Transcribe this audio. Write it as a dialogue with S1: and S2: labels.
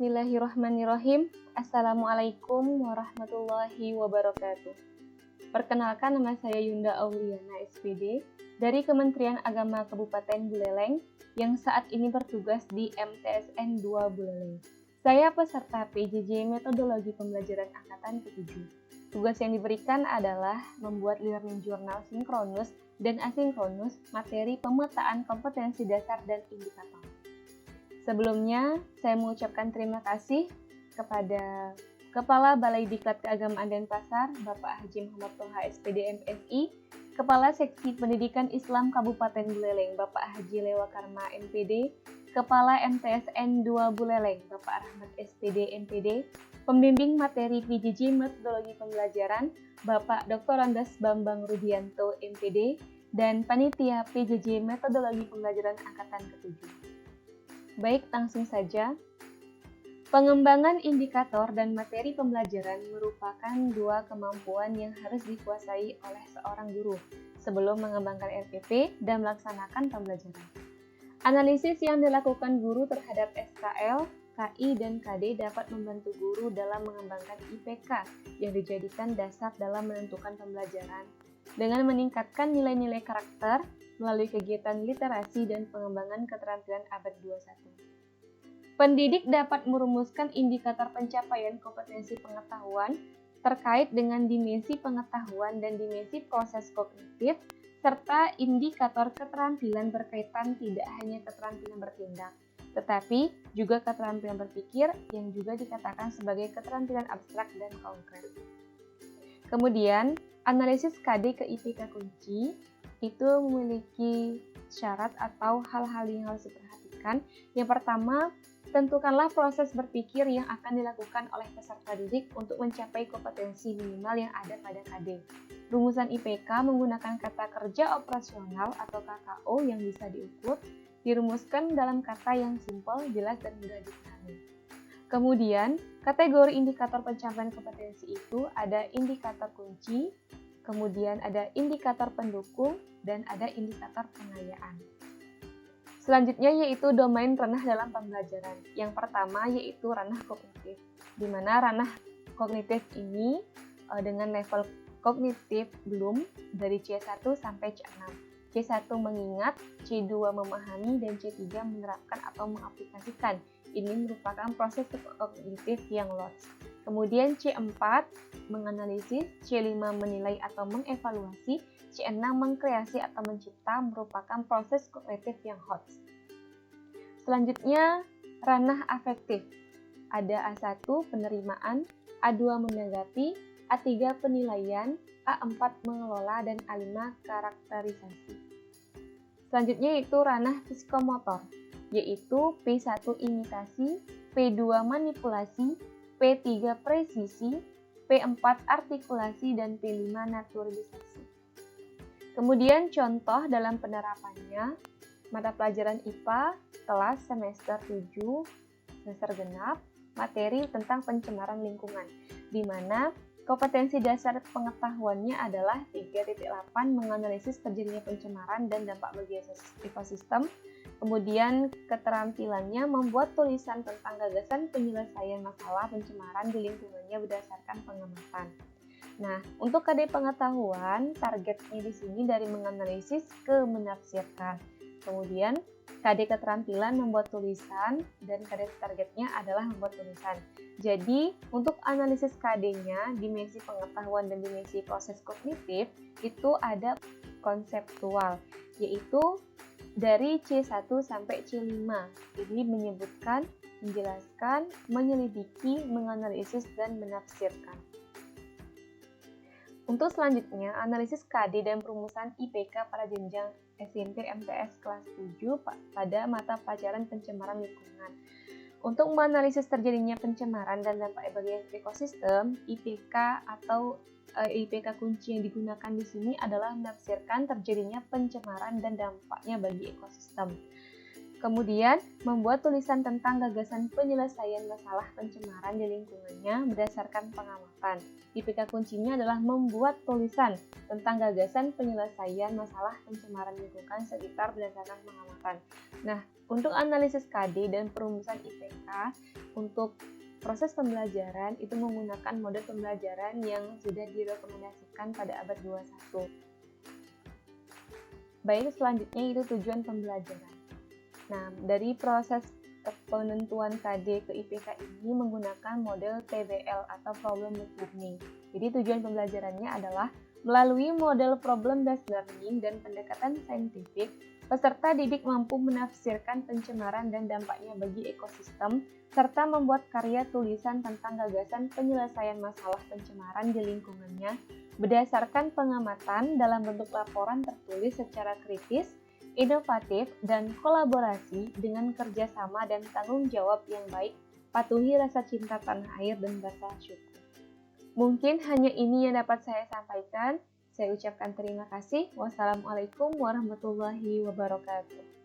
S1: Bismillahirrahmanirrahim. Assalamualaikum warahmatullahi wabarakatuh. Perkenalkan, nama saya Yunda Auliana SPD dari Kementerian Agama Kabupaten Buleleng yang saat ini bertugas di MTSN 2 Buleleng. Saya peserta PJJ Metodologi Pembelajaran Angkatan ke-7. Tugas yang diberikan adalah membuat learning journal sinkronus dan asinkronus materi pemetaan kompetensi dasar dan indikator. Sebelumnya, saya mengucapkan terima kasih kepada Kepala Balai Diklat Keagamaan Denpasar, Bapak Haji Muhammad Toha SPD MSI, Kepala Seksi Pendidikan Islam Kabupaten Buleleng, Bapak Haji Lewa Karma MPD, Kepala MTSN 2 Buleleng, Bapak Rahmat SPD MPD, Pembimbing Materi PJJ Metodologi Pembelajaran, Bapak Dr. Andes Bambang Rudianto MPD, dan Panitia PJJ Metodologi Pembelajaran Angkatan ke-7. Baik, langsung saja. Pengembangan indikator dan materi pembelajaran merupakan dua kemampuan yang harus dikuasai oleh seorang guru sebelum mengembangkan RPP dan melaksanakan pembelajaran. Analisis yang dilakukan guru terhadap SKL, KI, dan KD dapat membantu guru dalam mengembangkan IPK yang dijadikan dasar dalam menentukan pembelajaran dengan meningkatkan nilai-nilai karakter melalui kegiatan literasi dan pengembangan keterampilan abad 21. Pendidik dapat merumuskan indikator pencapaian kompetensi pengetahuan terkait dengan dimensi pengetahuan dan dimensi proses kognitif, serta indikator keterampilan berkaitan tidak hanya keterampilan bertindak, tetapi juga keterampilan berpikir yang juga dikatakan sebagai keterampilan abstrak dan konkret. Kemudian, analisis KD ke IPK kunci itu memiliki syarat atau hal-hal yang harus diperhatikan. Yang pertama, tentukanlah proses berpikir yang akan dilakukan oleh peserta didik untuk mencapai kompetensi minimal yang ada pada KD. Rumusan IPK menggunakan kata kerja operasional atau KKO yang bisa diukur, dirumuskan dalam kata yang simpel, jelas, dan mudah dipahami. Kemudian, kategori indikator pencapaian kompetensi itu ada indikator kunci, kemudian ada indikator pendukung, dan ada indikator pengayaan. Selanjutnya yaitu domain ranah dalam pembelajaran. Yang pertama yaitu ranah kognitif, di mana ranah kognitif ini dengan level kognitif belum dari C1 sampai C6. C1 mengingat, C2 memahami, dan C3 menerapkan atau mengaplikasikan. Ini merupakan proses kognitif yang LOTS. Kemudian C4 menganalisis, C5 menilai atau mengevaluasi, C6 mengkreasi atau mencipta, merupakan proses kognitif yang HOTS. Selanjutnya, ranah afektif. Ada A1 penerimaan, A2 menanggapi, A3 penilaian, A4 mengelola, dan A5 karakterisasi. Selanjutnya yaitu ranah psikomotor, yaitu P1 imitasi, P2 manipulasi, P3 presisi, P4 artikulasi, dan P5 naturalisasi. Kemudian contoh dalam penerapannya, mata pelajaran IPA kelas semester 7 semester genap, materi tentang pencemaran lingkungan, di mana kompetensi dasar pengetahuannya adalah 3.8 menganalisis terjadinya pencemaran dan dampak bagi ekosistem. Kemudian keterampilannya membuat tulisan tentang gagasan penyelesaian masalah pencemaran di lingkungannya berdasarkan pengamatan. Nah, untuk KD pengetahuan, targetnya di sini dari menganalisis ke menafsirkan. Kemudian, KD keterampilan membuat tulisan, dan KD targetnya adalah membuat tulisan. Jadi, untuk analisis KD-nya, dimensi pengetahuan dan dimensi proses kognitif, itu ada konseptual, yaitu dari C1 sampai C5. Ini menyebutkan, menjelaskan, menyelidiki, menganalisis, dan menafsirkan. Untuk selanjutnya, analisis KD dan perumusan IPK pada jenjang SMP MTS kelas 7 pada mata pelajaran pencemaran lingkungan. Untuk menganalisis terjadinya pencemaran dan dampak bagi ekosistem, IPK atau IPK kunci yang digunakan di sini adalah menafsirkan terjadinya pencemaran dan dampaknya bagi ekosistem. Kemudian, membuat tulisan tentang gagasan penyelesaian masalah pencemaran di lingkungannya berdasarkan pengamatan. IPK kuncinya adalah membuat tulisan tentang gagasan penyelesaian masalah pencemaran lingkungan sekitar berdasarkan pengamatan. Nah, untuk analisis KD dan perumusan IPK, untuk proses pembelajaran itu menggunakan model pembelajaran yang sudah direkomendasikan pada abad 21. Baik, selanjutnya itu tujuan pembelajaran. Nah, dari proses penentuan KD ke IPK ini menggunakan model PBL atau Problem Based Learning. Jadi tujuan pembelajarannya adalah melalui model Problem Based Learning dan pendekatan saintifik, peserta didik mampu menafsirkan pencemaran dan dampaknya bagi ekosistem, serta membuat karya tulisan tentang gagasan penyelesaian masalah pencemaran di lingkungannya berdasarkan pengamatan dalam bentuk laporan tertulis secara kritis, inovatif, dan kolaborasi dengan kerjasama dan tanggung jawab yang baik, patuhi rasa cinta tanah air dan rasa syukur. Mungkin hanya ini yang dapat saya sampaikan. Saya ucapkan terima kasih. Wassalamualaikum warahmatullahi wabarakatuh.